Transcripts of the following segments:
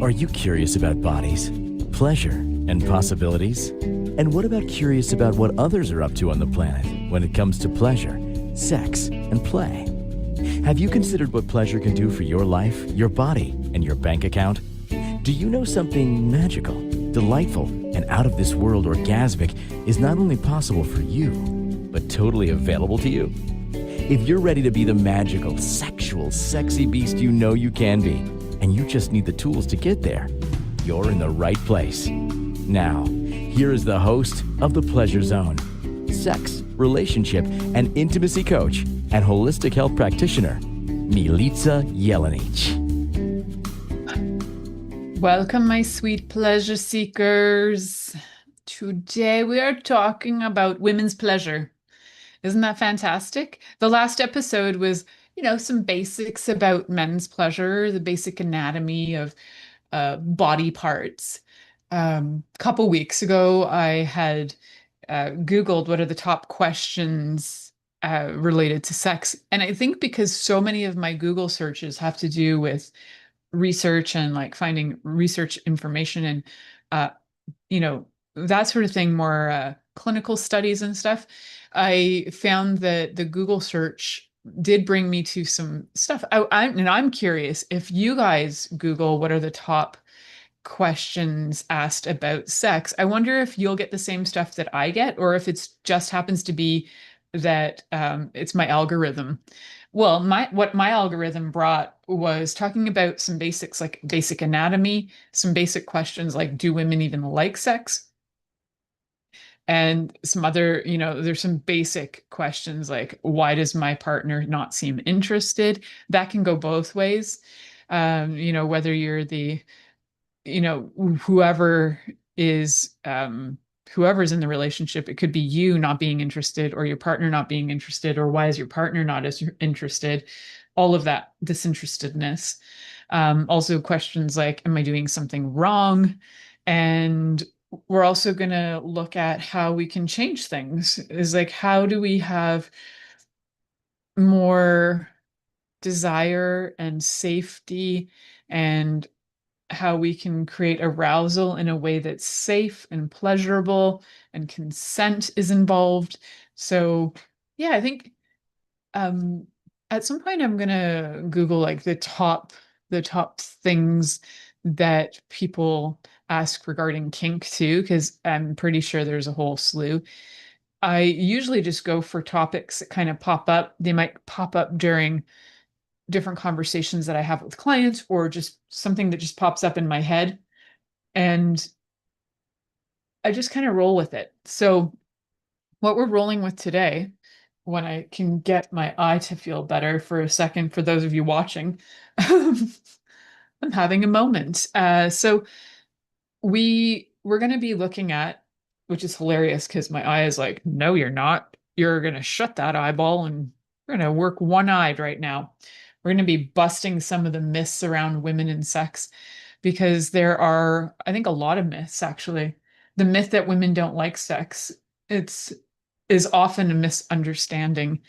Are you curious about bodies, pleasure, and possibilities? And what about curious about what others are up to on the planet when it comes to pleasure, sex, and play? Have you considered what pleasure can do for your life, your body, and your bank account? Do you know something magical, delightful, and out of this world orgasmic is not only possible for you, but totally available to you? If you're ready to be the magical, sexual, sexy beast you know you can be, and you just need the tools to get there, you're in the right place. Now, here is the host of The Pleasure Zone, sex, relationship, and intimacy coach and holistic health practitioner, Milica Jelenic. Welcome, my sweet pleasure seekers. Today we are talking about women's pleasure. Isn't that fantastic? The last episode was, some basics about men's pleasure, the basic anatomy of body parts. A couple weeks ago, I had Googled what are the top questions related to sex. And I think because so many of my Google searches have to do with research and like finding research information and uh that sort of thing, more clinical studies and stuff, I found that the Google search did bring me to some stuff. I'm curious if you guys Google what are the top questions asked about sex. I wonder if you'll get the same stuff that I get, or if it's just happens to be that it's my algorithm. Well, what my algorithm brought was talking about some basics like basic anatomy, some basic questions like do women even like sex? And some other, there's some basic questions like why does my partner not seem interested? That can go both ways. Whether you're the whoever is whoever's in the relationship, it could be you not being interested or your partner not being interested, or why is your partner not as interested, all of that disinterestedness. Also questions like am I doing something wrong? And we're also going to look at how we can change things, is like how do we have more desire and safety, and how we can create arousal in a way that's safe and pleasurable and consent is involved. So yeah, I think um at some point I'm gonna Google like the top things that people ask regarding kink too, because I'm pretty sure there's a whole slew. I usually just go for topics that kind of pop up. They might pop up during different conversations that I have with clients, or just something that just pops up in my head. And I just kind of roll with it. So, what we're rolling with today, when I can get my eye to feel better for a second, for those of you watching, I'm having a moment. So, we're going to be looking at, which is hilarious because my eye is like, no, you're not. You're going to shut that eyeball and we're going to work one-eyed right now. We're going to be busting some of the myths around women and sex, because there are, I think, a lot of myths actually. The myth that women don't like sex, it's is often a misunderstanding.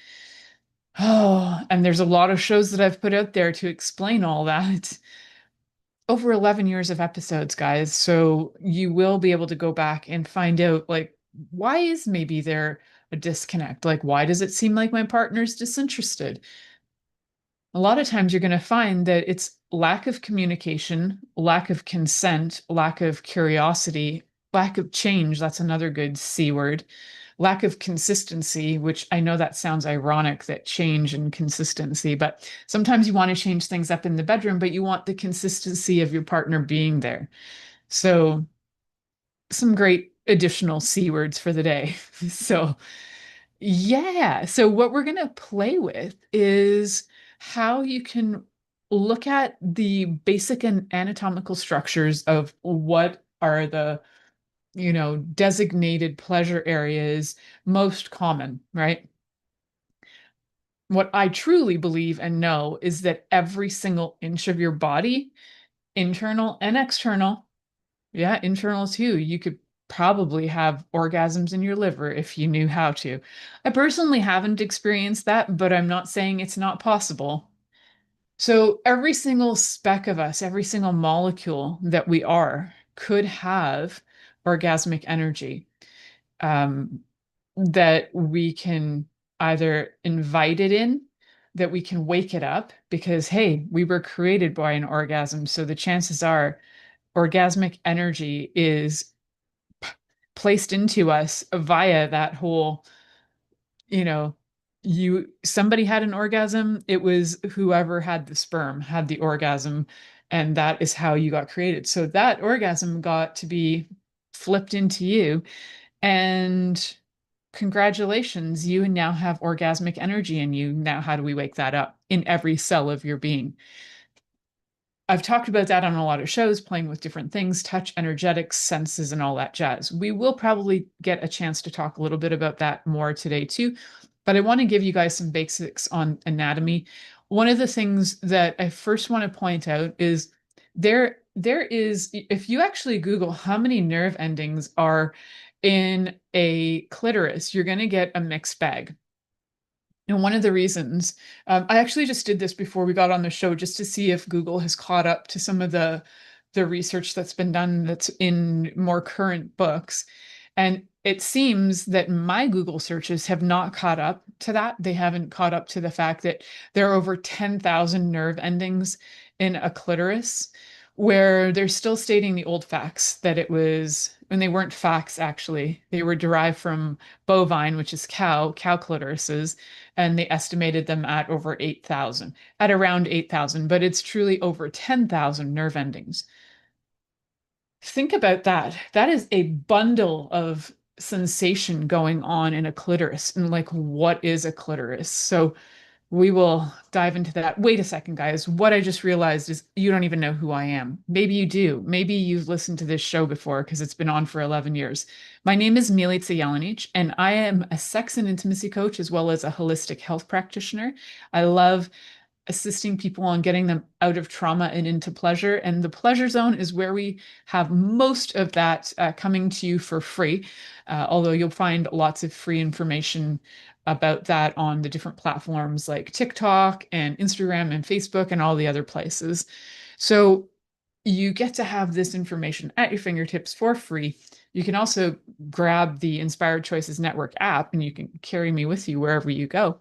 Oh, and there's a lot of shows that I've put out there to explain all that. Over 11 years of episodes, guys. So you will be able to go back and find out, like, why is maybe there a disconnect? Like, why does it seem like my partner's disinterested? A lot of times you're going to find that it's lack of communication, lack of consent, lack of curiosity, lack of change. That's another good C word. Lack of consistency, which I know that sounds ironic, that change and consistency, but sometimes you want to change things up in the bedroom, but you want the consistency of your partner being there. So, some great additional C words for the day. So, yeah. So, what we're going to play with is how you can look at the basic and anatomical structures of what are the, designated pleasure areas most common, right? What I truly believe and know is that every single inch of your body, internal and external, yeah, internal too, you could probably have orgasms in your liver if you knew how to. I personally haven't experienced that, but I'm not saying it's not possible. So every single speck of us, every single molecule that we are could have orgasmic energy, um, that we can either invite it in, that we can wake it up because, hey, we were created by an orgasm. So the chances are orgasmic energy is placed into us via that whole, you know, somebody had an orgasm, it was whoever had the sperm had the orgasm, and that is how you got created. So that orgasm got to be flipped into you, and congratulations, you now have orgasmic energy in you. Now, how do we wake that up in every cell of your being? I've talked about that on a lot of shows, playing with different things, touch, energetics, senses, and all that jazz. We will probably get a chance to talk a little bit about that more today too, but I want to give you guys some basics on anatomy. One of the things that I first want to point out is there is, if you actually Google how many nerve endings are in a clitoris, you're going to get a mixed bag. And one of the reasons, I actually just did this before we got on the show just to see if Google has caught up to some of the research that's been done that's in more current books. And it seems that my Google searches have not caught up to that. They haven't caught up to the fact that there are over 10,000 nerve endings in a clitoris, where they're still stating the old facts that it was, and they weren't facts actually. They were derived from bovine, which is cow clitorises, and they estimated them at over 8,000, at around 8,000, but it's truly over 10,000 nerve endings. Think about that. That is a bundle of sensation going on in a clitoris. And like, what is a clitoris? So we will dive into that. Wait a second, guys. What I just realized is you don't even know who I am. Maybe you do. Maybe you've listened to this show before because it's been on for 11 years. My name is Milica Jelenic, and I am a sex and intimacy coach as well as a holistic health practitioner. I love assisting people on getting them out of trauma and into pleasure. And the pleasure zone is where we have most of that coming to you for free, although you'll find lots of free information about that on the different platforms like TikTok and Instagram and Facebook and all the other places. So you get to have this information at your fingertips for free. You can also grab the Inspired Choices Network app and you can carry me with you wherever you go.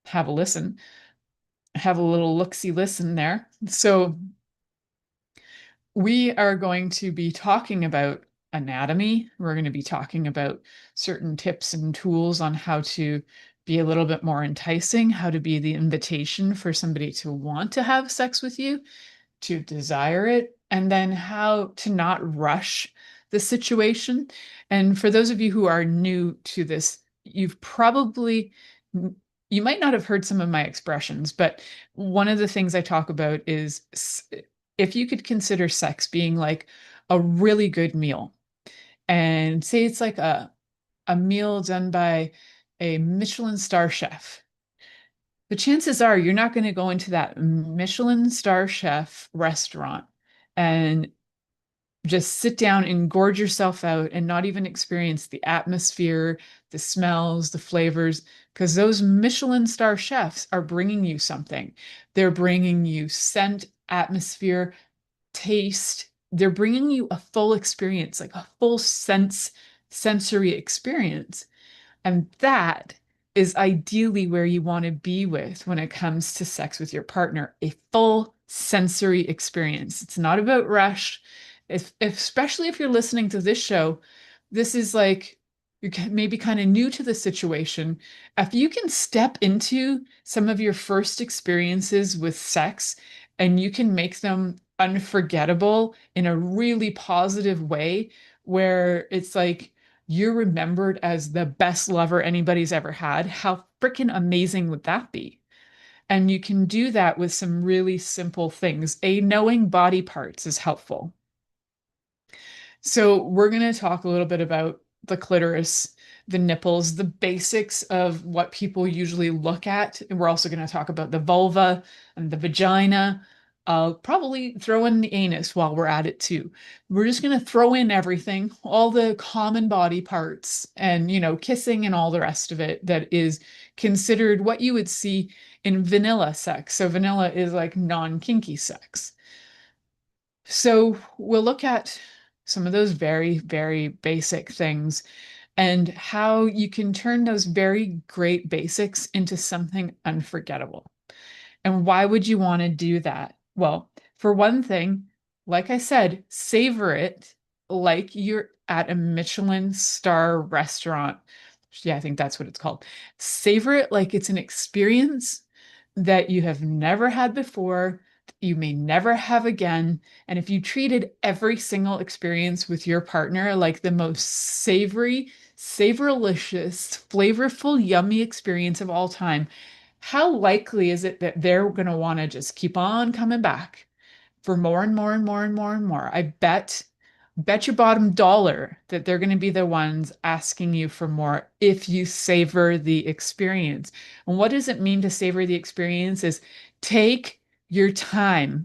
Have a listen, have a little look-see listen there. So we are going to be talking about anatomy. We're going to be talking about certain tips and tools on how to be a little bit more enticing, how to be the invitation for somebody to want to have sex with you, to desire it, and then how to not rush the situation. And for those of you who are new to this, you might not have heard some of my expressions, but one of the things I talk about is if you could consider sex being like a really good meal, and say it's like a meal done by a Michelin star chef. The chances are you're not going to go into that Michelin star chef restaurant and just sit down and gorge yourself out and not even experience the atmosphere, the smells, the flavors, because those Michelin star chefs are bringing you something. They're bringing you scent, atmosphere, taste. They're bringing you a full experience, like a full sensory experience. And that is ideally where you want to be with when it comes to sex with your partner, a full sensory experience. It's not about rush. Especially if you're listening to this show, this is like you're maybe kind of new to the situation. If you can step into some of your first experiences with sex and you can make them unforgettable in a really positive way, where it's like, you're remembered as the best lover anybody's ever had. How freaking amazing would that be? And you can do that with some really simple things. Knowing body parts is helpful. So we're going to talk a little bit about the clitoris, the nipples, the basics of what people usually look at. And we're also going to talk about the vulva and the vagina. I'll probably throw in the anus while we're at it too. We're just going to throw in everything, all the common body parts and, kissing and all the rest of it that is considered what you would see in vanilla sex. So vanilla is like non-kinky sex. So we'll look at some of those very, very basic things and how you can turn those very great basics into something unforgettable. And why would you want to do that? Well, for one thing, like I said, savor it like you're at a Michelin star restaurant. Yeah, I think that's what it's called. Savor it like it's an experience that you have never had before, you may never have again. And if you treated every single experience with your partner like the most savory, savorlicious, flavorful, yummy experience of all time, how likely is it that they're going to want to just keep on coming back for more and more and more and more and more? I bet your bottom dollar that they're going to be the ones asking you for more if you savor the experience. And what does it mean to savor the experience? Is take your time,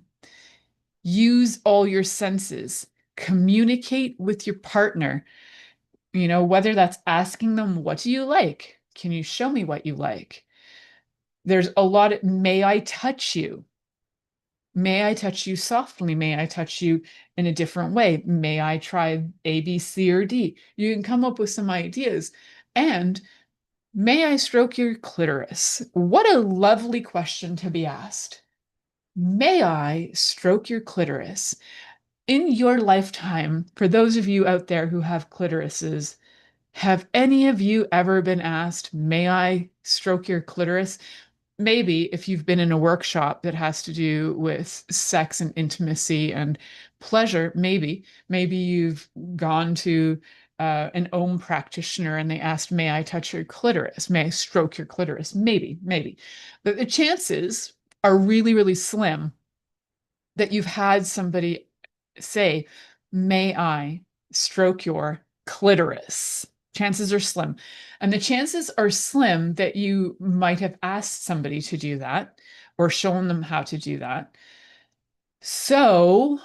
use all your senses, communicate with your partner, whether that's asking them, what do you like? Can you show me what you like? There's a lot of, may I touch you? May I touch you softly? May I touch you in a different way? May I try A, B, C, or D? You can come up with some ideas. And may I stroke your clitoris? What a lovely question to be asked. May I stroke your clitoris? In your lifetime, for those of you out there who have clitorises, have any of you ever been asked, may I stroke your clitoris? Maybe if you've been in a workshop that has to do with sex and intimacy and pleasure, maybe you've gone to an OM practitioner and they asked, may I touch your clitoris? May I stroke your clitoris? Maybe. But the chances are really, really slim that you've had somebody say, may I stroke your clitoris? Chances are slim. And the chances are slim that you might have asked somebody to do that or shown them how to do that. So,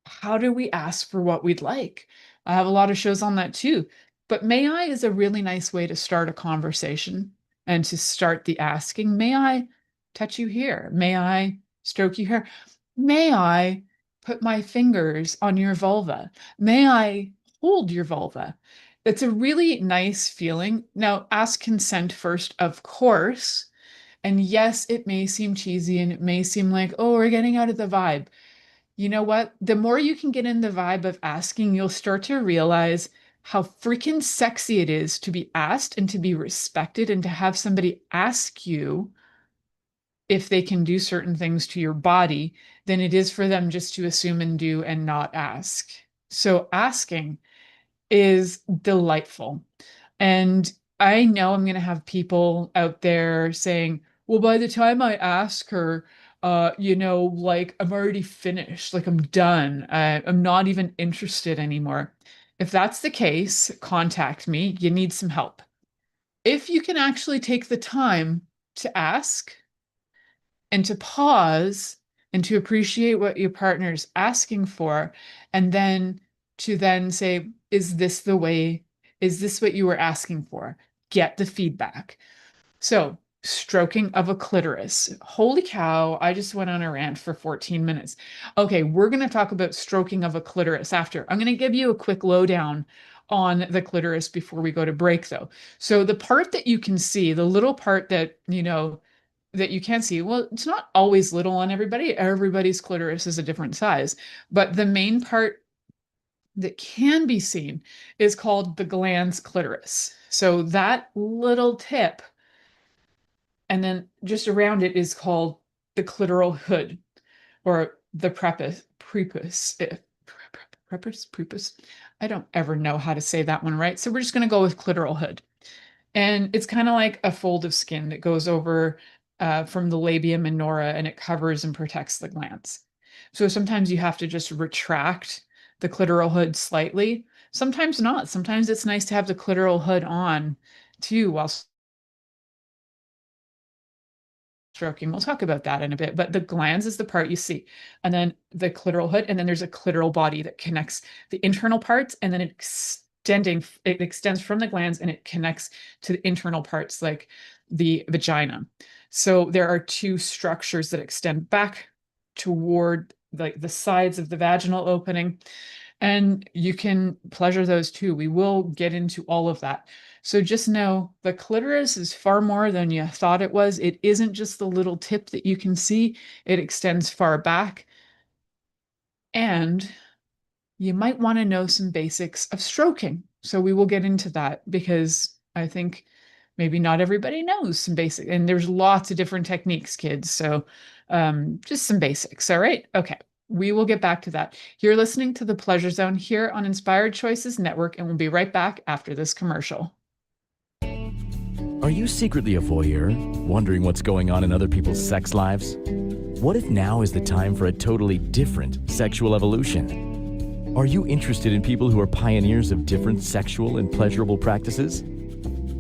how do we ask for what we'd like? I have a lot of shows on that too. But may I is a really nice way to start a conversation and to start the asking. May I touch you here? May I stroke you here? May I put my fingers on your vulva? May I hold your vulva? It's a really nice feeling. Now, ask consent first, of course. And yes, it may seem cheesy and it may seem like, oh, we're getting out of the vibe. You know what? The more you can get in the vibe of asking, you'll start to realize how freaking sexy it is to be asked and to be respected and to have somebody ask you if they can do certain things to your body than it is for them just to assume and do and not ask. So asking is delightful. And I know I'm going to have people out there saying, well, by the time I ask her, like I'm already finished, like I'm done. I'm not even interested anymore. If that's the case, contact me. You need some help. If you can actually take the time to ask and to pause and to appreciate what your partner's asking for, and then to then say, is this the way? Is this what you were asking for? Get the feedback. So, stroking of a clitoris. Holy cow, I just went on a rant for 14 minutes. Okay, we're going to talk about stroking of a clitoris after. I'm going to give you a quick lowdown on the clitoris before we go to break, though. So, the part that you can see, the little part that, that you can see, well, it's not always little on everybody. Everybody's clitoris is a different size. But the main part that can be seen is called the glans clitoris. So, that little tip and then just around it is called the clitoral hood or the prepuce. I don't ever know how to say that one right. So we're just going to go with clitoral hood. And it's kind of like a fold of skin that goes over from the labia minora and it covers and protects the glans. So sometimes you have to just retract the clitoral hood slightly. Sometimes not. Sometimes it's nice to have the clitoral hood on too while stroking. We'll talk about that in a bit, but the glans is the part you see, and then the clitoral hood, and then there's a clitoral body that connects the internal parts, and then it extends from the glans and it connects to the internal parts like the vagina. So there are two structures that extend back toward like the sides of the vaginal opening, and you can pleasure those too. We will get into all of that. So just know the clitoris is far more than you thought it was. It isn't just the little tip that you can see, it extends far back. And you might want to know some basics of stroking. So we will get into that because I think maybe not everybody knows some basic, and there's lots of different techniques, kids. So just some basics. All right. Okay. We will get back to that. You're listening to the Pleasure Zone here on Inspired Choices Network, and we'll be right back after this commercial. Are you secretly a voyeur, wondering what's going on in other people's sex lives? What if now is the time for a totally different sexual evolution? Are you interested in people who are pioneers of different sexual and pleasurable practices?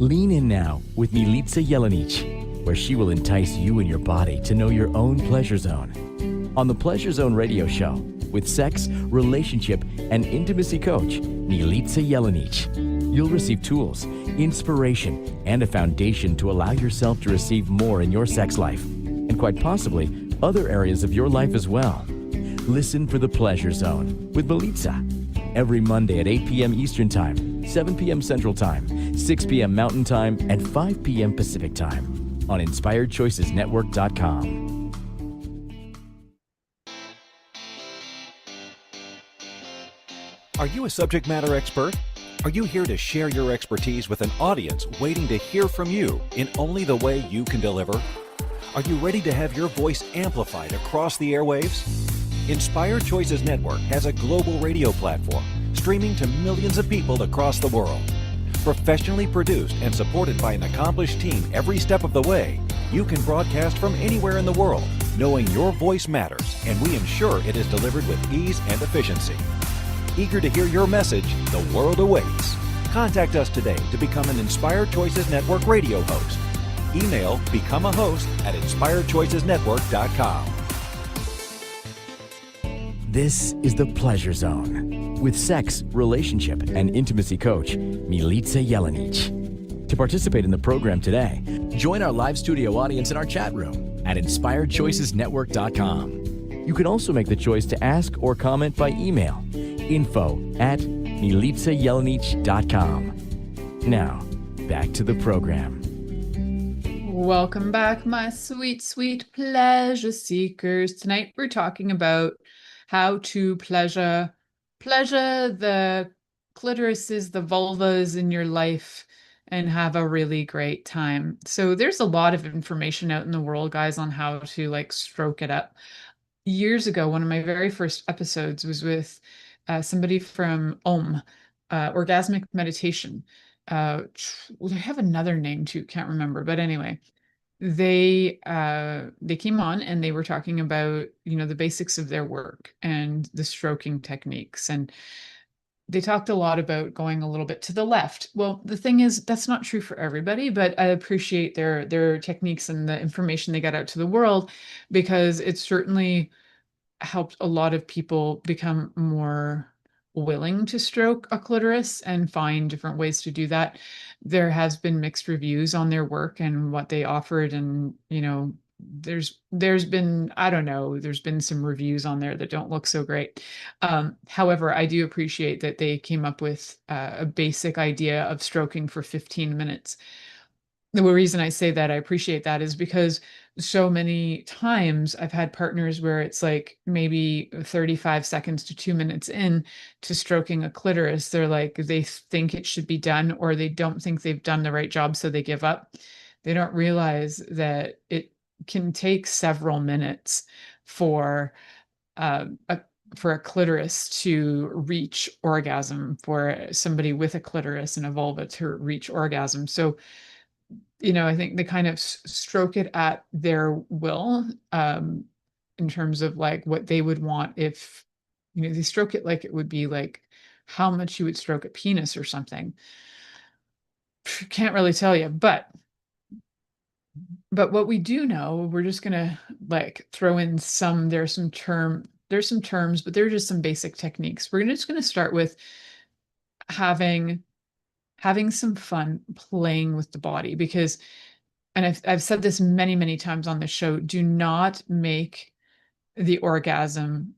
Lean in now with Milica Jelenic, where she will entice you and your body to know your own pleasure zone. On the Pleasure Zone radio show, with sex, relationship, and intimacy coach, Milica Jelenic, you'll receive tools, inspiration, and a foundation to allow yourself to receive more in your sex life, and quite possibly other areas of your life as well. Listen for the Pleasure Zone with Milica every Monday at 8 p.m. Eastern Time, 7 p.m. Central Time, 6 p.m. Mountain Time, and 5 p.m. Pacific Time on InspiredChoicesNetwork.com. Are you a subject matter expert? Are you here to share your expertise with an audience waiting to hear from you in only the way you can deliver? Are you ready to have your voice amplified across the airwaves? Inspired Choices Network has a global radio platform streaming to millions of people across the world. Professionally produced and supported by an accomplished team every step of the way, you can broadcast from anywhere in the world, knowing your voice matters, and we ensure it is delivered with ease and efficiency. Eager to hear your message, the world awaits. Contact us today to become an Inspired Choices Network radio host. Email become a host at inspiredchoicesnetwork.com. This is the Pleasure Zone with sex, relationship, and intimacy coach, Milica Jelenic. To participate in the program today, join our live studio audience in our chat room at inspiredchoicesnetwork.com. You can also make the choice to ask or comment by email, info@milicajelenic.com. Now, back to the program. Welcome back, my sweet, sweet pleasure seekers. Tonight we're talking about how to pleasure the clitorises, the vulvas in your life, and have a really great time. So there's a lot of information out in the world, guys, on how to like stroke it up. Years ago, one of my very first episodes was with somebody from orgasmic meditation. They have another name too, can't remember, but anyway, they came on and they were talking about, you know, the basics of their work and the stroking techniques, and they talked a lot about going a little bit to the left. Well, the thing is, that's not true for everybody, but I appreciate their techniques and the information they got out to the world, because it certainly helped a lot of people become more willing to stroke a clitoris and find different ways to do that. There has been mixed reviews on their work and what they offered, and you know, there's been, I don't know, there's been some reviews on there that don't look so great. However, I do appreciate that they came up with a basic idea of stroking for 15 minutes. The reason I say that I appreciate that is because so many times I've had partners where it's like maybe 35 seconds to 2 minutes in to stroking a clitoris. They're like, they think it should be done, or they don't think they've done the right job, so they give up. They don't realize that it can take several minutes for a clitoris to reach orgasm, for somebody with a clitoris and a vulva to reach orgasm. So, you know, I think they kind of stroke it at their will, in terms of like what they would want if, you know, they stroke it like it would be like how much you would stroke a penis or something. Can't really tell you, but But what we do know, we're just gonna like throw in some, there's some terms, but they're just some basic techniques. Just gonna start with having some fun playing with the body, because, and I've said this many, many times on the show, do not make the orgasm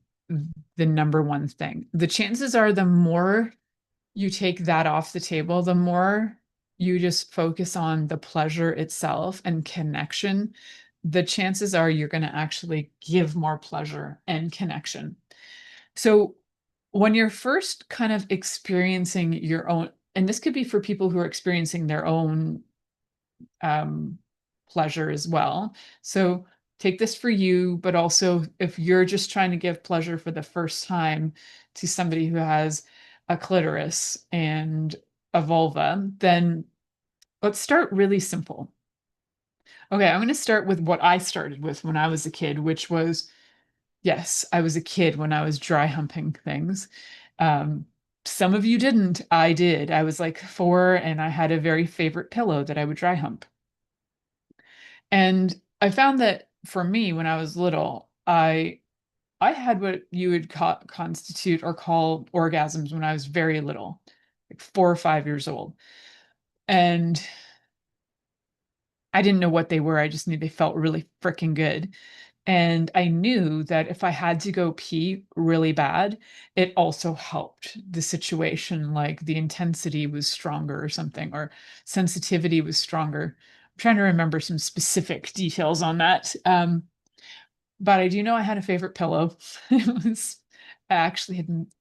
the number one thing. The chances are the more you take that off the table, the more you just focus on the pleasure itself and connection, the chances are you're going to actually give more pleasure and connection. So when you're first kind of experiencing your own, and this could be for people who are experiencing their own um, pleasure as well. So take this for you, but also if you're just trying to give pleasure for the first time to somebody who has a clitoris and a vulva, then let's start really simple. Okay, I'm going to start with what I started with when I was a kid, which was, yes, I was a kid when I was dry humping things. Um, some of you didn't. I did. I was like 4 and I had a very favorite pillow that I would dry hump. And I found that for me, when I was little, I had what you would constitute or call orgasms when I was very little, like 4 or 5 years old. And I didn't know what they were. I just knew they felt really freaking good. And I knew that if I had to go pee really bad, it also helped the situation, like the intensity was stronger or something, or sensitivity was stronger. I'm trying to remember some specific details on that. But I do know I had a favorite pillow. It was I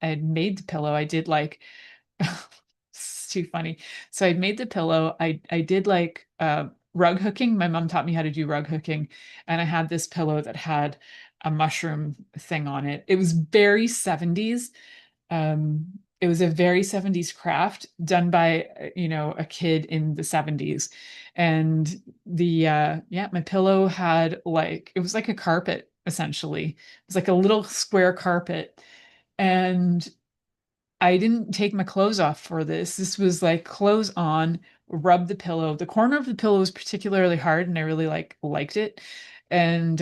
had made the pillow. I did like it's too funny. So I made the pillow. I did like rug hooking. My mom taught me how to do rug hooking, and I had this pillow that had a mushroom thing on it. It was very 70s. Um, it was a very 70s craft done by, a kid in the 70s. And yeah, my pillow had like, it was like a carpet, essentially. It was like a little square carpet. And I didn't take my clothes off for this. This was like clothes on, rub the pillow. The corner of the pillow was particularly hard and I really liked it. And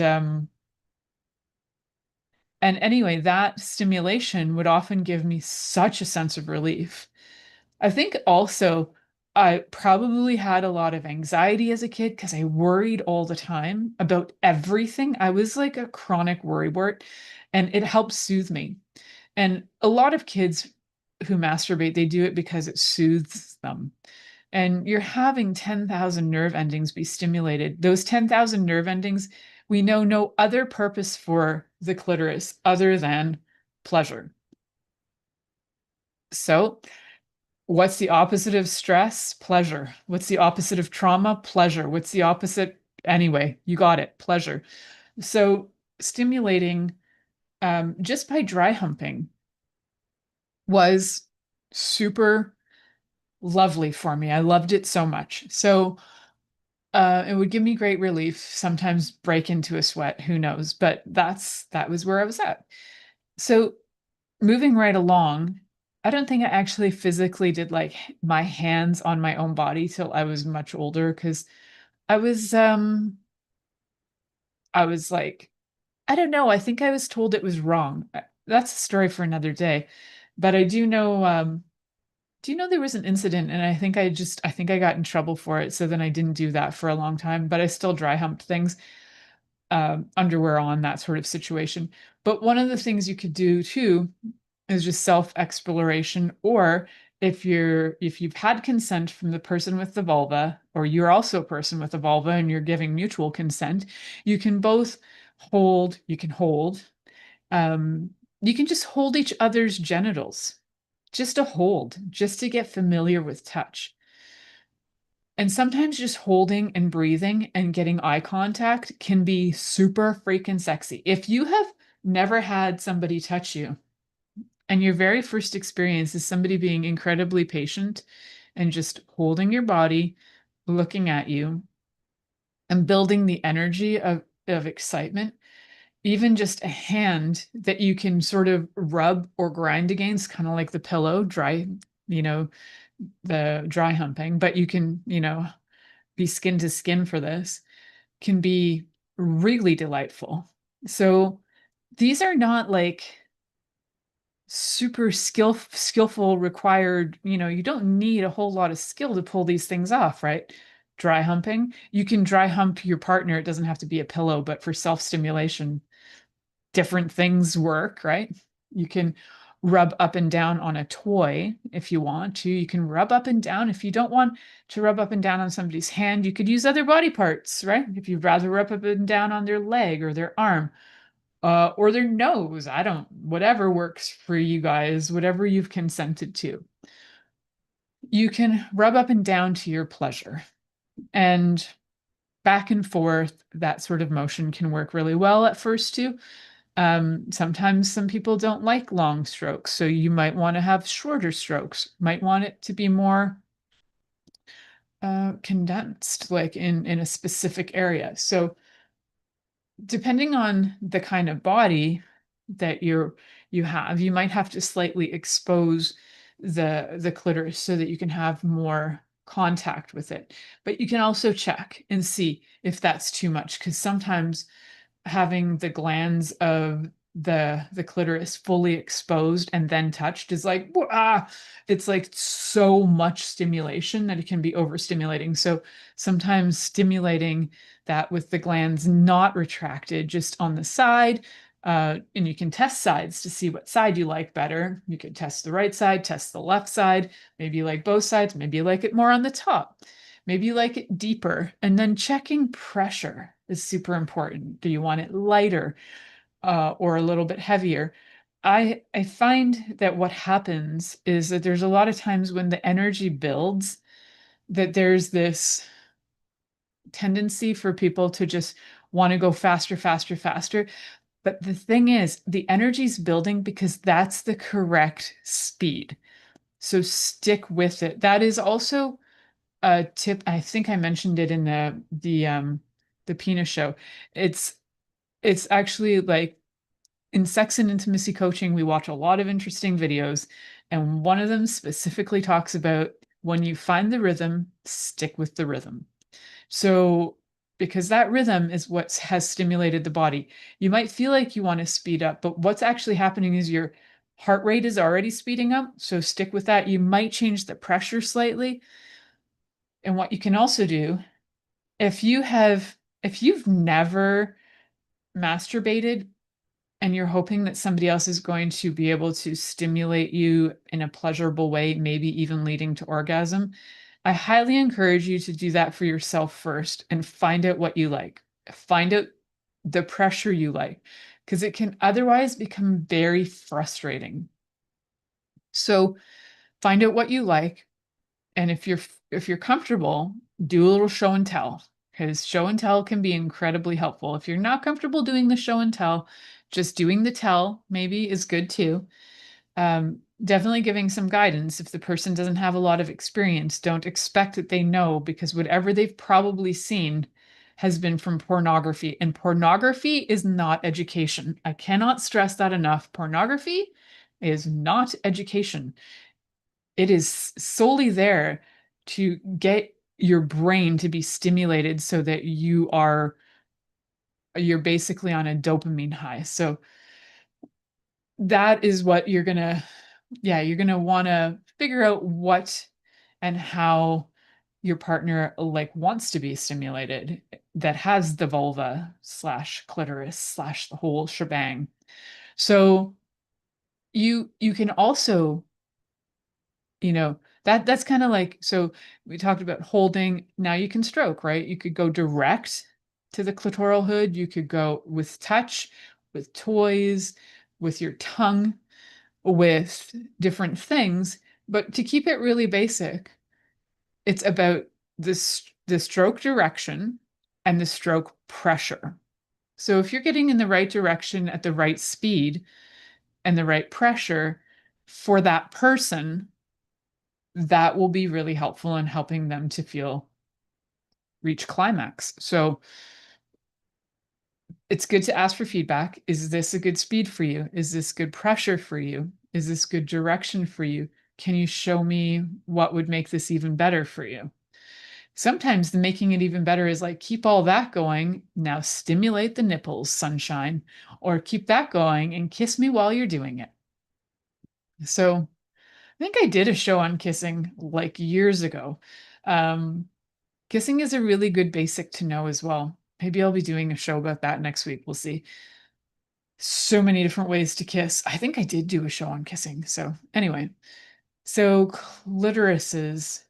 anyway, that stimulation would often give me such a sense of relief. I think also I probably had a lot of anxiety as a kid because I worried all the time about everything. I was like a chronic worrywart, and it helped soothe me. And a lot of kids who masturbate, they do it because it soothes them. And you're having 10,000 nerve endings be stimulated. Those 10,000 nerve endings, we know no other purpose for the clitoris other than pleasure. So, what's the opposite of stress? Pleasure. What's the opposite of trauma? Pleasure. What's the opposite? Anyway, you got it. Pleasure. So, stimulating just by dry humping was super lovely for me. I loved it so much. So, it would give me great relief, sometimes break into a sweat, who knows, but that was where I was at. So moving right along, I don't think I actually physically did like my hands on my own body till I was much older because I was I was like, I don't know, I think I was told it was wrong. That's a story for another day. But I do you know there was an incident and I think I got in trouble for it. So then I didn't do that for a long time, but I still dry humped things, underwear on, that sort of situation. But one of the things you could do too is just self-exploration, or if you've had consent from the person with the vulva, or you're also a person with a vulva and you're giving mutual consent, you can both hold, um, you can just hold each other's genitals, just to hold, just to get familiar with touch. And sometimes just holding and breathing and getting eye contact can be super freaking sexy. If you have never had somebody touch you and your very first experience is somebody being incredibly patient and just holding your body, looking at you, and building the energy of excitement, even just a hand that you can sort of rub or grind against, kind of like the pillow, you know, the dry humping, but you can, be skin to skin for this. can be really delightful. So these are not like super skillful required, you don't need a whole lot of skill to pull these things off, right? Dry humping. You can dry hump your partner. It doesn't have to be a pillow, but for self-stimulation, different things work, right? You can rub up and down on a toy if you want to. You can rub up and down. If you don't want to rub up and down on somebody's hand, you could use other body parts, right? If you'd rather rub up and down on their leg or their arm, or their nose. Whatever works for you guys, whatever you've consented to. You can rub up and down to your pleasure. And back and forth, that sort of motion can work really well at first too. Sometimes some people don't like long strokes, so you might want to have shorter strokes, might want it to be more condensed, like in a specific area. So depending on the kind of body that you have, you might have to slightly expose the clitoris so that you can have more contact with it. But you can also check and see if that's too much, because sometimes having the glands of the clitoris fully exposed and then touched is like, it's like so much stimulation that it can be overstimulating. So sometimes stimulating that with the glands not retracted, just on the side. And you can test sides to see what side you like better. You could test the right side, test the left side. Maybe you like both sides. Maybe you like it more on the top. Maybe you like it deeper. And then checking pressure is super important. Do you want it lighter or a little bit heavier? I find that what happens is that there's a lot of times when the energy builds, that there's this tendency for people to just want to go faster, faster, faster. But the thing is, the energy's building because that's the correct speed. So stick with it. That is also a tip. I think I mentioned it in the penis show. It's actually like in sex and intimacy coaching, we watch a lot of interesting videos, and one of them specifically talks about when you find the rhythm, stick with the rhythm. So, because that rhythm is what has stimulated the body. You might feel like you want to speed up, but what's actually happening is your heart rate is already speeding up. So stick with that. You might change the pressure slightly. And what you can also do, if you've never masturbated and you're hoping that somebody else is going to be able to stimulate you in a pleasurable way, maybe even leading to orgasm, I highly encourage you to do that for yourself first and find out what you like. Find out the pressure you like, because it can otherwise become very frustrating. So find out what you like. And if you're comfortable, do a little show and tell, because show and tell can be incredibly helpful. If you're not comfortable doing the show and tell, just doing the tell maybe is good too. Definitely giving some guidance. If the person doesn't have a lot of experience, don't expect that they know, because whatever they've probably seen has been from pornography, and pornography is not education. I cannot stress that enough. Pornography is not education. It is solely there to get your brain to be stimulated so that you're basically on a dopamine high. So that is what you're gonna want to figure out what and how your partner like wants to be stimulated, that has the vulva slash clitoris slash the whole shebang. So you can also, that's kind of like, so we talked about holding. Now you can stroke, right? You could go direct to the clitoral hood. You could go with touch, with toys, with your tongue, with different things. But to keep it really basic, it's about the stroke direction and the stroke pressure. So if you're getting in the right direction at the right speed and the right pressure for that person, that will be really helpful in helping them to reach climax. So it's good to ask for feedback. Is this a good speed for you? Is this good pressure for you? Is this good direction for you? Can you show me what would make this even better for you? Sometimes the making it even better is like, keep all that going. Now stimulate the nipples, sunshine, or keep that going and kiss me while you're doing it. So I think I did a show on kissing like years ago. Um, Kissing is a really good basic to know as well. Maybe I'll be doing a show about that next week. We'll see. So many different ways to kiss. I think I did do a show on kissing. So anyway, so clitorises.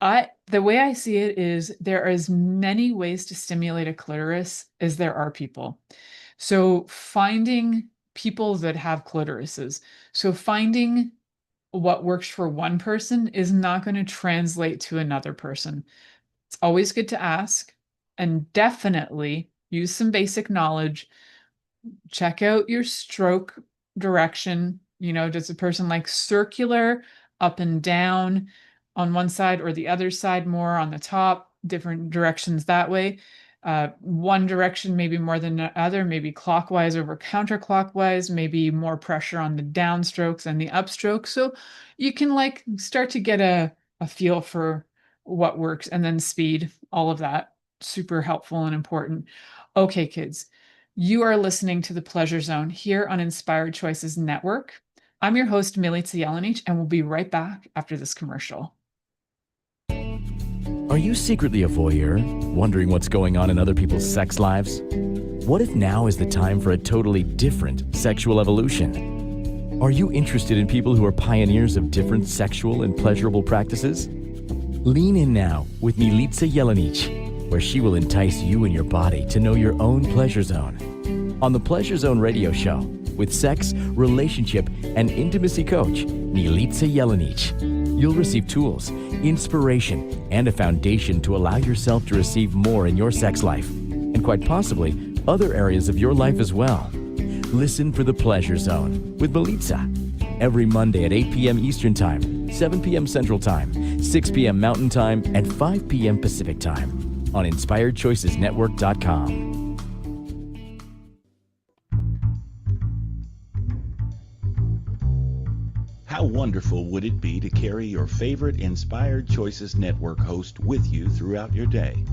The way I see it is there are as many ways to stimulate a clitoris as there are people. So finding people that have clitorises. So finding what works for one person is not going to translate to another person. It's always good to ask and definitely use some basic knowledge. Check out your stroke direction. Does a person like circular, up and down on one side or the other side, more on the top, different directions that way? One direction maybe more than the other, maybe clockwise over counterclockwise, maybe more pressure on the downstrokes and the upstrokes. So you can like start to get a feel for what works, and then speed, all of that, super helpful and important. Okay, kids, you are listening to The Pleasure Zone here on Inspired Choices Network. I'm your host, Milica Jelenic, and we'll be right back after this commercial. Are you secretly a voyeur, wondering what's going on in other people's sex lives? What if now is the time for a totally different sexual evolution? Are you interested in people who are pioneers of different sexual and pleasurable practices? Lean in now with Milica Jelenic, where she will entice you and your body to know your own pleasure zone. On the Pleasure Zone radio show, with sex, relationship, and intimacy coach, Milica Jelenic, you'll receive tools, inspiration, and a foundation to allow yourself to receive more in your sex life, and quite possibly other areas of your life as well. Listen for The Pleasure Zone with Milica every Monday at 8 p.m. Eastern Time, 7 p.m. Central Time, 6 p.m. Mountain Time, and 5 p.m. Pacific Time on InspiredChoicesNetwork.com. How wonderful would it be to carry your favorite Inspired Choices Network host with you throughout your day?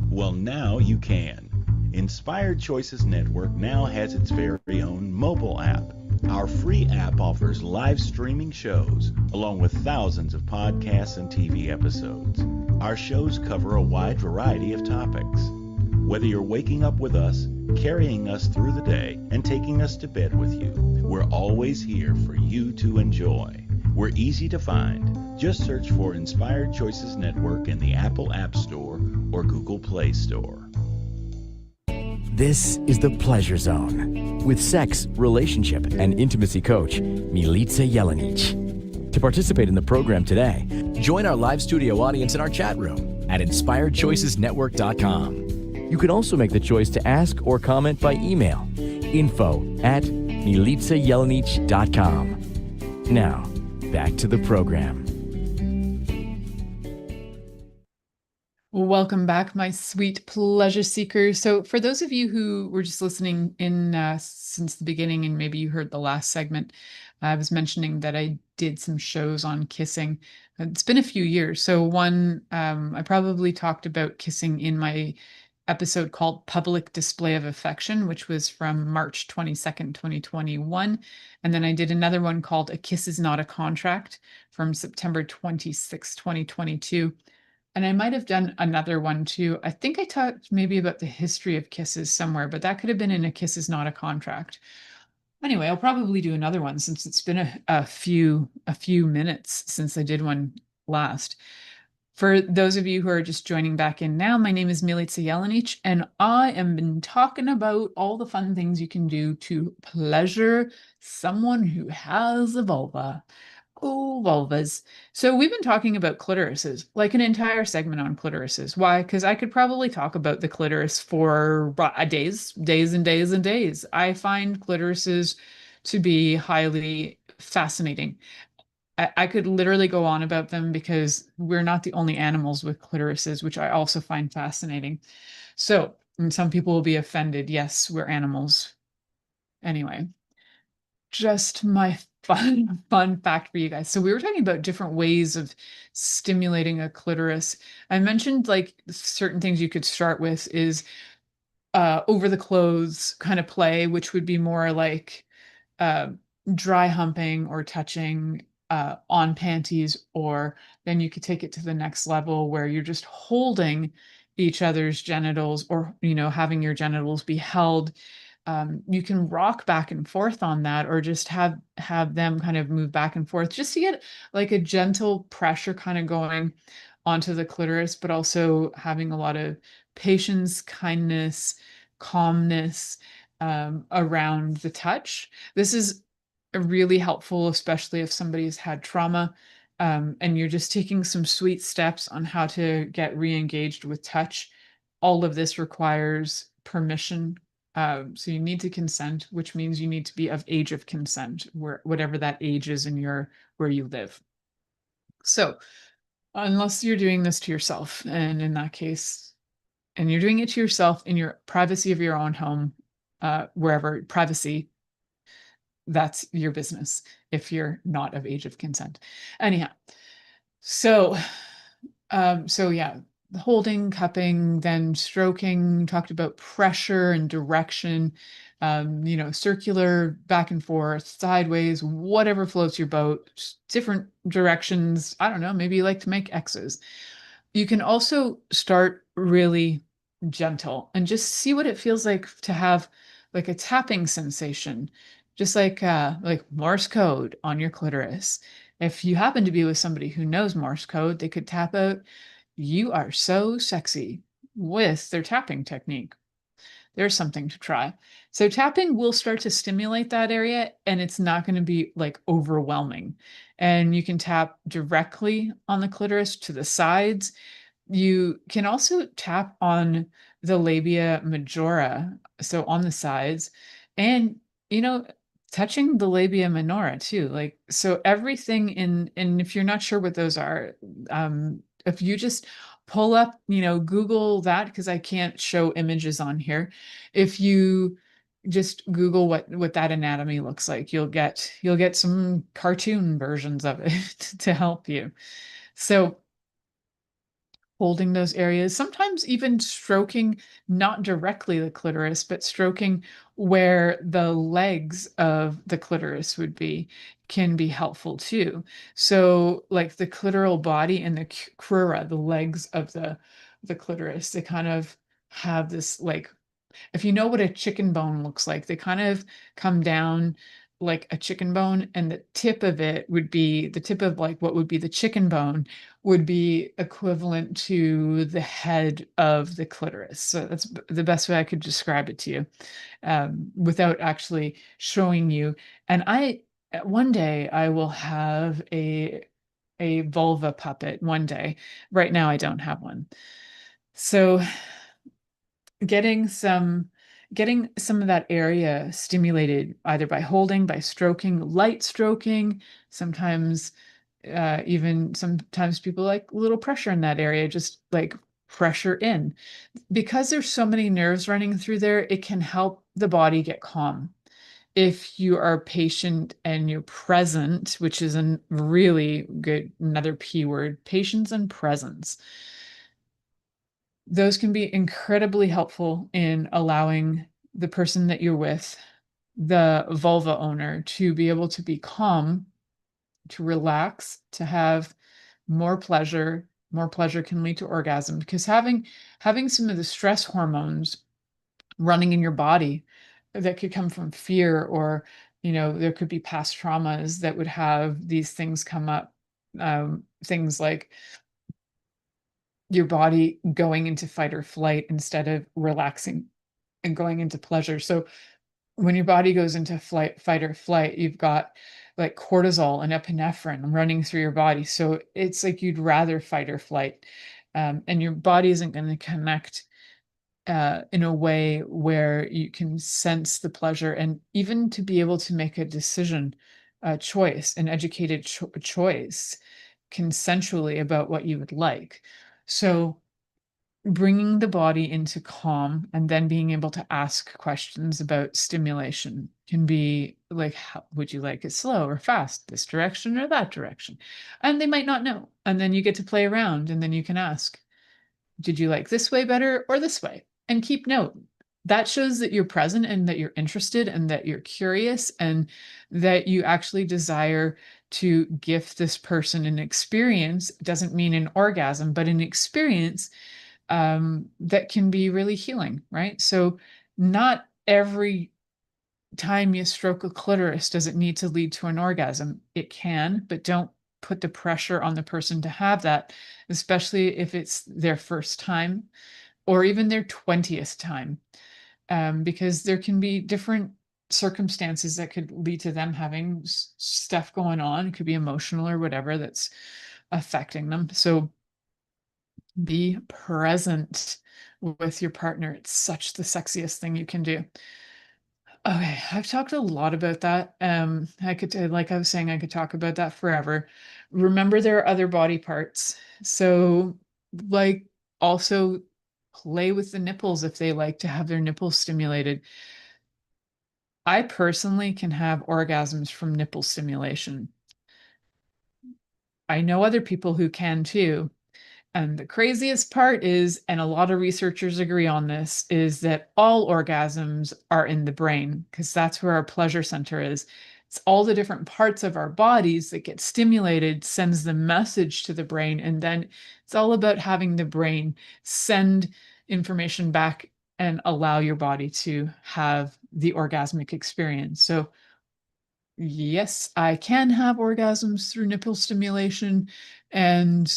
Well, now you can. Inspired Choices Network now has its very own mobile app. Our free app offers live streaming shows, along with thousands of podcasts and TV episodes. Our shows cover a wide variety of topics. Whether you're waking up with us, carrying us through the day, and taking us to bed with you, we're always here for you to enjoy. We're easy to find. Just search for Inspired Choices Network in the Apple App Store or Google Play Store. This is The Pleasure Zone with sex, relationship, and intimacy coach, Milica Jelenic. To participate in the program today, join our live studio audience in our chat room at InspiredChoicesNetwork.com. You can also make the choice to ask or comment by email, info@MilicaJelenic.com. Now, back to the program. Welcome back, my sweet pleasure seekers. So for those of you who were just listening in since the beginning, and maybe you heard the last segment, I was mentioning that I did some shows on kissing. It's been a few years. So one, I probably talked about kissing in my episode called Public Display of Affection, which was from March 22nd, 2021. And then I did another one called A Kiss Is Not a Contract from September 26, 2022. And I might have done another one too. I think I talked maybe about the history of kisses somewhere, but that could have been in A Kiss Is Not a Contract. Anyway, I'll probably do another one since it's been a few minutes since I did one last. For those of you who are just joining back in now, my name is Milica Jelenic, and I am been talking about all the fun things you can do to pleasure someone who has a vulva. Oh, vulvas. So we've been talking about clitorises, like an entire segment on clitorises. Why? Because I could probably talk about the clitoris for days and days and days. I find clitorises to be highly fascinating. I could literally go on about them because we're not the only animals with clitorises, which I also find fascinating. So, and some people will be offended. Yes, we're animals. Anyway, just my fun fact for you guys. So we were talking about different ways of stimulating a clitoris. I mentioned like certain things you could start with is over the clothes kind of play, which would be more like uh, dry humping or touching on panties, or then you could take it to the next level where you're just holding each other's genitals, or having your genitals be held. You can rock back and forth on that, or just have them kind of move back and forth, just to get like a gentle pressure kind of going onto the clitoris, but also having a lot of patience, kindness, calmness around the touch. This is really helpful, especially if somebody's had trauma, and you're just taking some sweet steps on how to get re-engaged with touch. All of this requires permission. So you need to consent, which means you need to be of age of consent, whatever that age is where you live. So unless you're doing this to yourself, and in that case, and you're doing it to yourself in your privacy of your own home, wherever privacy, that's your business if you're not of age of consent. Anyhow, so so yeah, the holding, cupping, then stroking, talked about pressure and direction, circular, back and forth, sideways, whatever floats your boat, different directions. I don't know, maybe you like to make X's. You can also start really gentle and just see what it feels like to have like a tapping sensation, just like Morse code on your clitoris. If you happen to be with somebody who knows Morse code, they could tap out, "You are so sexy," with their tapping technique. There's something to try. So tapping will start to stimulate that area, and it's not going to be like overwhelming. And you can tap directly on the clitoris to the sides. You can also tap on the labia majora, so on the sides, and you know, touching the labia minora too. Like, so everything and if you're not sure what those are, if you just pull up, Google that, because I can't show images on here. If you just Google what that anatomy looks like, you'll get some cartoon versions of it to help you. So holding those areas, sometimes even stroking not directly the clitoris, but stroking where the legs of the clitoris would be, can be helpful too. So, like the clitoral body and the crura, the legs of the clitoris, they kind of have this, like, if you know what a chicken bone looks like, they kind of come down like a chicken bone, and the tip of it would be the tip of like what would be the chicken bone would be equivalent to the head of the clitoris. So that's the best way I could describe it to you, without actually showing you. And one day I will have a vulva puppet one day. Right now I don't have one. So getting some getting some of that area stimulated, either by holding, by stroking, light stroking, sometimes even sometimes people like a little pressure in that area, just like pressure in, because there's so many nerves running through there. It can help the body get calm if you are patient and you're present, which is a really good, another P word, patience and presence. Those can be incredibly helpful in allowing the person that you're with, the vulva owner, to be able to be calm, to relax, to have more pleasure. More pleasure can lead to orgasm, because having some of the stress hormones running in your body that could come from fear, or there could be past traumas that would have these things come up, things like your body going into fight or flight instead of relaxing and going into pleasure. So when your body goes into fight or flight, you've got like cortisol and epinephrine running through your body. So it's like you'd rather fight or flight. And your body isn't going to connect in a way where you can sense the pleasure, and even to be able to make a decision, a choice, an educated choice consensually about what you would like. So bringing the body into calm and then being able to ask questions about stimulation can be like, how, would you like it slow or fast, this direction or that direction? And they might not know. And then you get to play around and then you can ask, did you like this way better or this way? And keep note. That shows that you're present and that you're interested and that you're curious and that you actually desire to gift this person an experience. It doesn't mean an orgasm, but an experience that can be really healing, right? So not every time you stroke a clitoris does it need to lead to an orgasm. It can, but don't put the pressure on the person to have that, especially if it's their first time or even their 20th time, because there can be different circumstances that could lead to them having stuff going on. It could be emotional or whatever that's affecting them. So be present with your partner. It's such the sexiest thing you can do. Okay, I've talked a lot about that. I could, like I was saying, I could talk about that forever. Remember, there are other body parts. So, like, also play with the nipples if they like to have their nipples stimulated. I personally can have orgasms from nipple stimulation. I know other people who can too. And the craziest part is, and a lot of researchers agree on this, is that all orgasms are in the brain because that's where our pleasure center is. It's all the different parts of our bodies that get stimulated, sends the message to the brain, and then it's all about having the brain send information back and allow your body to have the orgasmic experience. So yes, I can have orgasms through nipple stimulation, and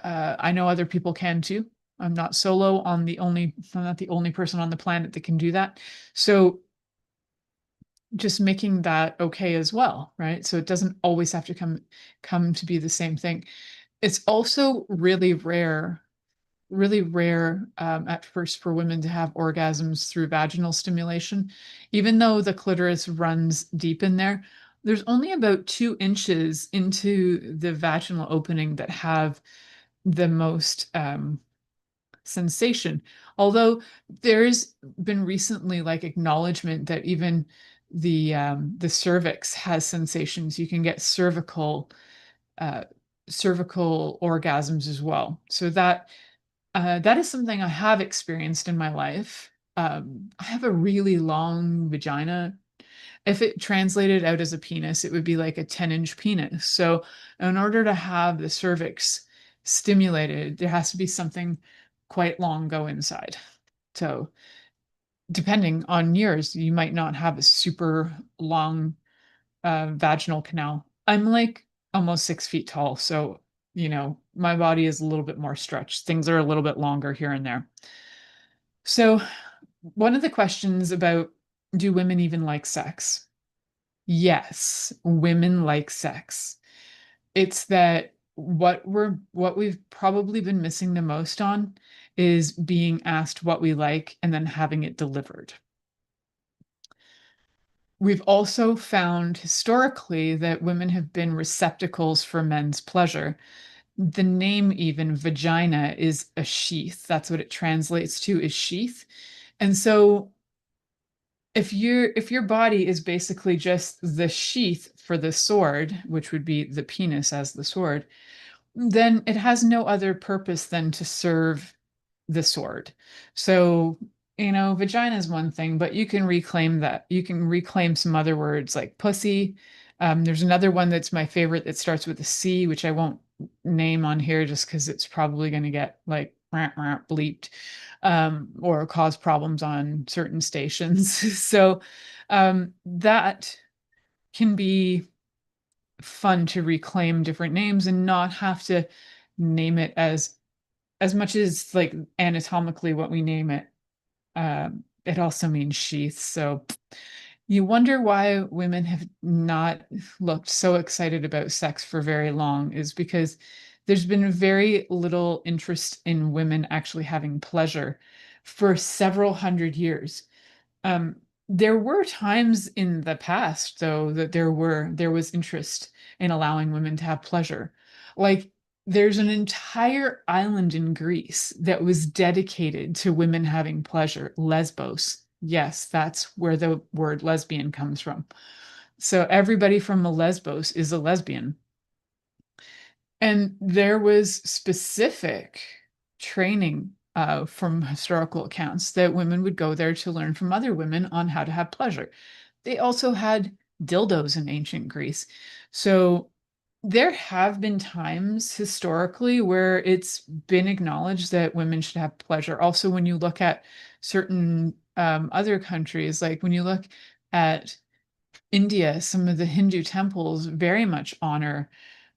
I know other people can too. I'm not solo on I'm not the only person on the planet that can do that. So just making that okay as well, right? So it doesn't always have to come to be the same thing. It's also really rare at first for women to have orgasms through vaginal stimulation. Even though the clitoris runs deep in there, there's only about 2 inches into the vaginal opening that have the most sensation. Although there's been recently like acknowledgement that even the cervix has sensations. You can get uh, cervical orgasms as well. So that is something I have experienced in my life. I have a really long vagina. If it translated out as a penis, it would be like a 10-inch penis. So, in order to have the cervix stimulated, there has to be something quite long go inside. So, depending on yours, you might not have a super long vaginal canal. I'm like almost 6 feet tall. So, my body is a little bit more stretched. Things are a little bit longer here and there. So, one of the questions about, do women even like sex? Yes, women like sex. It's that what we've probably been missing the most on is being asked what we like and then having it delivered. We've also found historically that women have been receptacles for men's pleasure. The name even vagina is a sheath. That's what it translates to, is sheath. And so if your body is basically just the sheath for the sword, which would be the penis as the sword, then it has no other purpose than to serve the sword. So, vagina is one thing, but you can reclaim that. You can reclaim some other words like pussy. There's another one that's my favorite that starts with a C, which I won't name on here just because it's probably going to get like bleeped, or cause problems on certain stations. So that can be fun to reclaim different names and not have to name it as much as like anatomically what we name it. It also means sheath. So you wonder why women have not looked so excited about sex for very long, is because there's been very little interest in women actually having pleasure for several hundred years. Um, there were times in the past, though, that there was interest in allowing women to have pleasure. Like there's an entire island in Greece that was dedicated to women having pleasure, Lesbos. Yes, that's where the word lesbian comes from. So everybody from a Lesbos is a lesbian. And there was specific training from historical accounts that women would go there to learn from other women on how to have pleasure. They also had dildos in ancient Greece. So there have been times historically where it's been acknowledged that women should have pleasure. Also, when you look at certain other countries, like when you look at India, some of the Hindu temples very much honor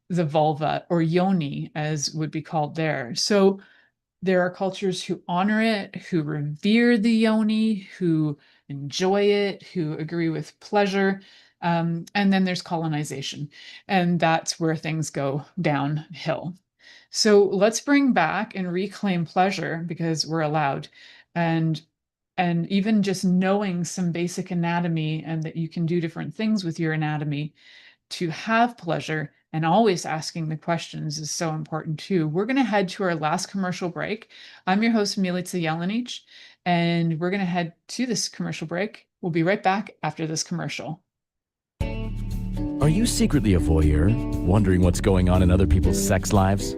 the vulva, or yoni, as would be called there. So there are cultures who honor it, who revere the yoni, who enjoy it, who agree with pleasure. And then there's colonization, and that's where things go downhill. So let's bring back and reclaim pleasure because we're allowed. And even just knowing some basic anatomy and that you can do different things with your anatomy to have pleasure, and always asking the questions is so important too. We're going to head to our last commercial break. I'm your host, Milica Jelenic, and we're going to head to this commercial break. We'll be right back after this commercial. Are you secretly a voyeur, wondering what's going on in other people's sex lives?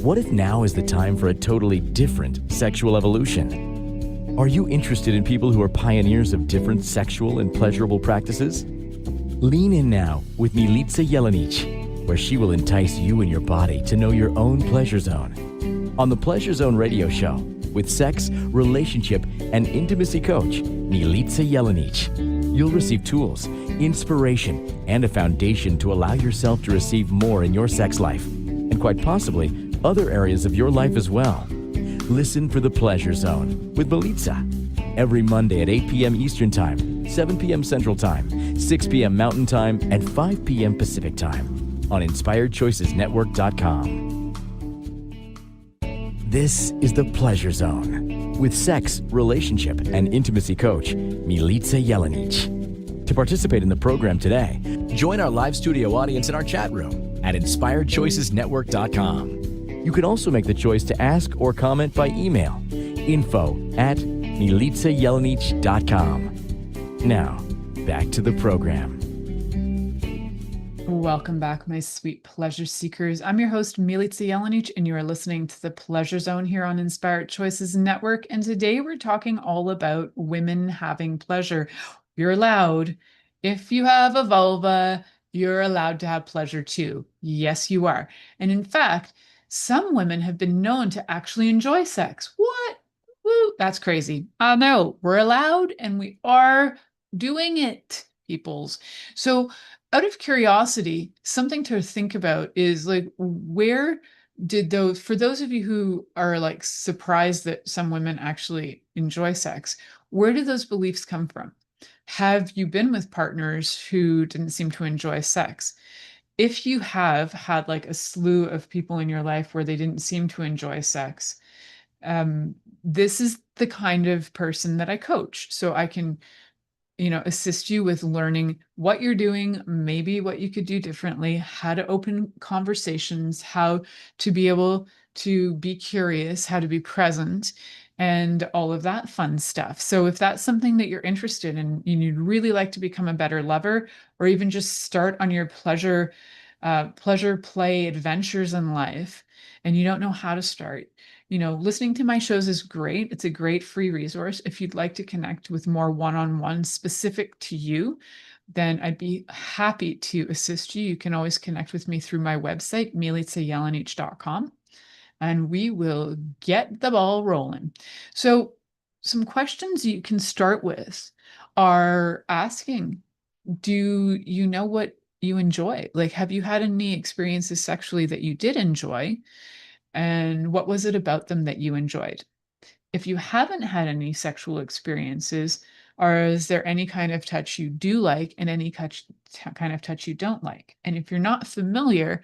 What if now is the time for a totally different sexual evolution? Are you interested in people who are pioneers of different sexual and pleasurable practices? Lean in now with Milica Jelenic, where she will entice you and your body to know your own pleasure zone. On the Pleasure Zone radio show, with sex, relationship, and intimacy coach, Milica Jelenic, you'll receive tools, inspiration, and a foundation to allow yourself to receive more in your sex life, and quite possibly other areas of your life as well. Listen for the Pleasure Zone with Milica every Monday at 8 p.m. Eastern Time, 7 p.m. Central Time, 6 p.m. Mountain Time, and 5 p.m. Pacific Time on InspiredChoicesNetwork.com. This is the Pleasure Zone with sex, relationship, and intimacy coach, Milica Jelenic. To participate in the program today, join our live studio audience in our chat room at InspiredChoicesNetwork.com. You can also make the choice to ask or comment by email, info@MilicaJelenic.com. Now, back to the program. Welcome back, my sweet pleasure seekers. I'm your host, Milica Jelenic, and you are listening to the Pleasure Zone here on Inspired Choices Network. And today we're talking all about women having pleasure. You're allowed. If you have a vulva, you're allowed to have pleasure too. Yes, you are. And in fact, some women have been known to actually enjoy sex. What? Woo, that's crazy. No, we're allowed and we are doing it, peoples. So out of curiosity, something to think about is like, where did those, for those of you who are like surprised that some women actually enjoy sex, where did those beliefs come from? Have you been with partners who didn't seem to enjoy sex? If you have had like a slew of people in your life where they didn't seem to enjoy sex, this is the kind of person that I coach. So I can, assist you with learning what you're doing, maybe what you could do differently, how to open conversations, how to be able to be curious, how to be present, and all of that fun stuff. So if that's something that you're interested in, and you'd really like to become a better lover, or even just start on your pleasure play adventures in life, and you don't know how to start, listening to my shows is great. It's a great free resource. If you'd like to connect with more one-on-one specific to you, then I'd be happy to assist you. You can always connect with me through my website, milicajelenic.com. And we will get the ball rolling. So some questions you can start with are asking, do you know what you enjoy? Like, have you had any experiences sexually that you did enjoy? And what was it about them that you enjoyed? If you haven't had any sexual experiences, is there any kind of touch you do like and any kind of touch you don't like? And if you're not familiar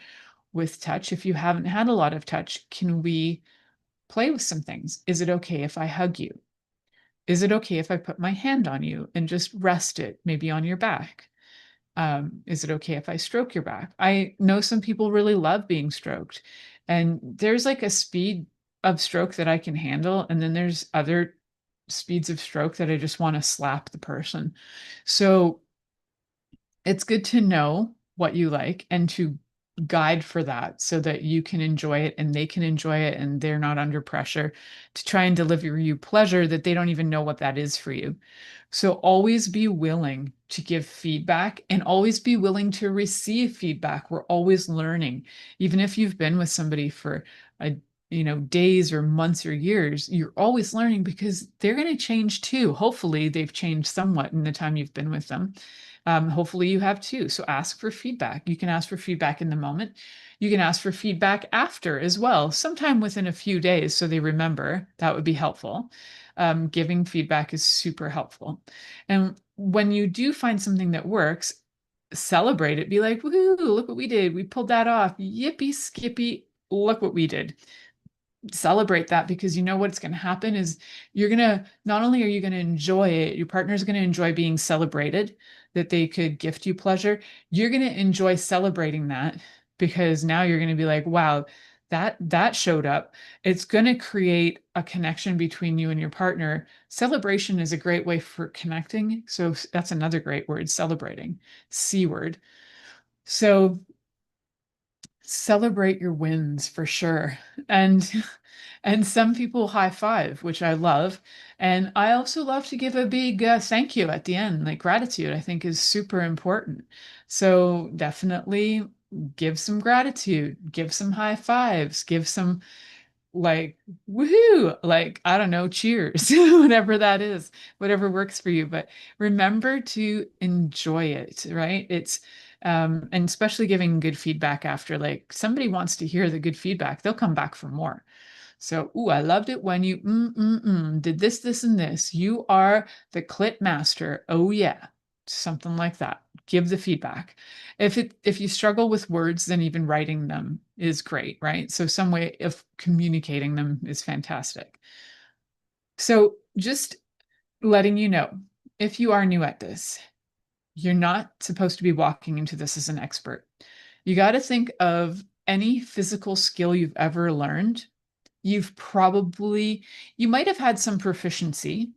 with touch, if you haven't had a lot of touch, can we play with some things? Is it okay if I hug you? Is it okay if I put my hand on you and just rest it, maybe on your back? Is it okay if I stroke your back? I know some people really love being stroked. And there's like a speed of stroke that I can handle. And then there's other speeds of stroke that I just want to slap the person. So it's good to know what you like and to guide for that so that you can enjoy it and they can enjoy it and they're not under pressure to try and deliver you pleasure that they don't even know what that is for you. So always be willing to give feedback and always be willing to receive feedback. We're always learning. Even if you've been with somebody for a days or months or years, you're always learning because they're going to change too. Hopefully they've changed somewhat in the time you've been with them. Hopefully you have too. So ask for feedback. You can ask for feedback in the moment. You can ask for feedback after as well, sometime within a few days so they remember. That would be helpful. Giving feedback is super helpful. And when you do find something that works, celebrate it. Be like, woohoo, look what we did. We pulled that off. Yippee skippy, look what we did. Celebrate that, because you know what's going to happen is you're going to, not only are you going to enjoy it, your partner's going to enjoy being celebrated, that they could gift you pleasure. You're going to enjoy celebrating that because now you're going to be like, wow, that showed up. It's going to create a connection between you and your partner. Celebration is a great way for connecting. So that's another great word, celebrating, C word. So celebrate your wins for sure. And some people high five, which I love. And I also love to give a big thank you at the end. Like gratitude, I think is super important. So definitely give some gratitude, give some high fives, give some like woohoo, like I don't know, cheers, whatever that is, whatever works for you. But remember to enjoy it, right? It's and especially giving good feedback after, like somebody wants to hear the good feedback, they'll come back for more. So, ooh, I loved it when you did this, this, and this. You are the clit master. Oh yeah, something like that. Give the feedback. If you struggle with words, then even writing them is great, right? So some way of communicating them is fantastic. So just letting you know, if you are new at this, you're not supposed to be walking into this as an expert. You got to think of any physical skill you've ever learned. You might have had some proficiency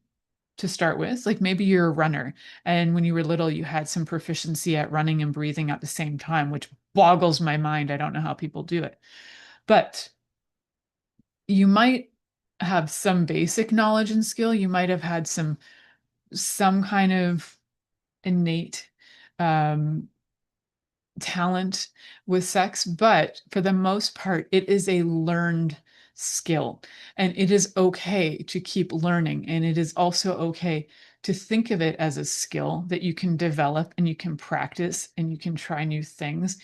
to start with. Like maybe you're a runner, and when you were little, you had some proficiency at running and breathing at the same time, which boggles my mind. I don't know how people do it. But you might have some basic knowledge and skill. You might have had some kind of innate um, talent with sex, but for the most part, it is a learned skill. And it is okay to keep learning. And it is also okay to think of it as a skill that you can develop and you can practice and you can try new things.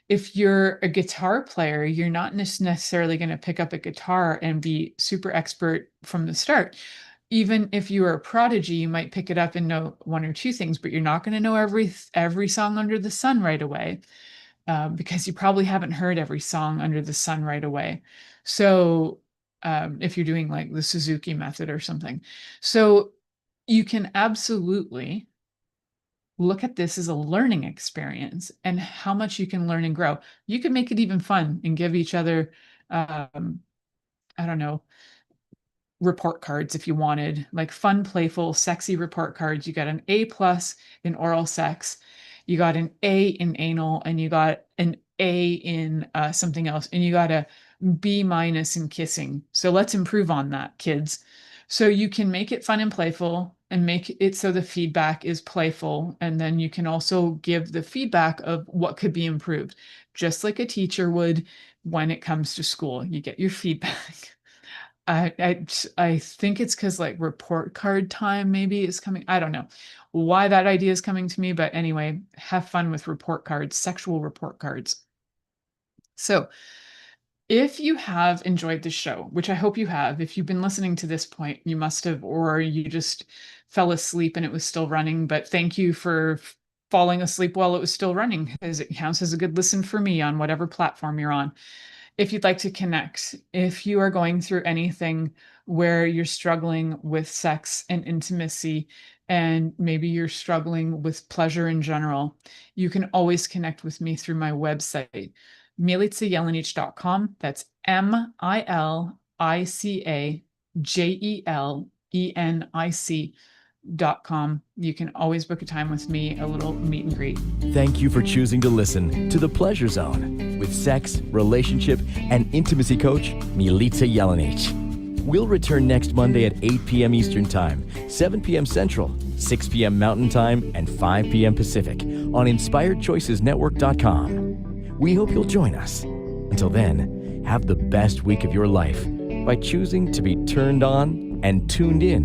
If you're a guitar player, you're not necessarily going to pick up a guitar and be super expert from the start. Even if you are a prodigy, you might pick it up and know one or two things, but you're not going to know every song under the sun right away, because you probably haven't heard every song under the sun right away. So if you're doing like the Suzuki method or something, so you can absolutely look at this as a learning experience and how much you can learn and grow. You can make it even fun and give each other, I don't know, report cards if you wanted, like fun, playful, sexy report cards. You got an A+ in oral sex, you got an A in anal, and you got an A in something else, and you got a B- in kissing. So let's improve on that, kids. So you can make it fun and playful and make it so the feedback is playful. And then you can also give the feedback of what could be improved, just like a teacher would when it comes to school. You get your feedback. I think it's because like report card time maybe is coming. I don't know why that idea is coming to me, but anyway, have fun with report cards, sexual report cards. So if you have enjoyed the show, which I hope you have, if you've been listening to this point, you must have, or you just fell asleep and it was still running, but thank you for falling asleep while it was still running, because it counts as a good listen for me on whatever platform you're on. If you'd like to connect, if you are going through anything where you're struggling with sex and intimacy, and maybe you're struggling with pleasure in general, you can always connect with me through my website, milicajelenic.com. That's MILICAJELENIC.com. You can always book a time with me, a little meet and greet. Thank you for choosing to listen to The Pleasure Zone with sex, relationship, and intimacy coach, Milica Jelenic. We'll return next Monday at 8 p.m. Eastern Time, 7 p.m. Central, 6 p.m. Mountain Time, and 5 p.m. Pacific on InspiredChoicesNetwork.com. We hope you'll join us. Until then, have the best week of your life by choosing to be turned on and tuned in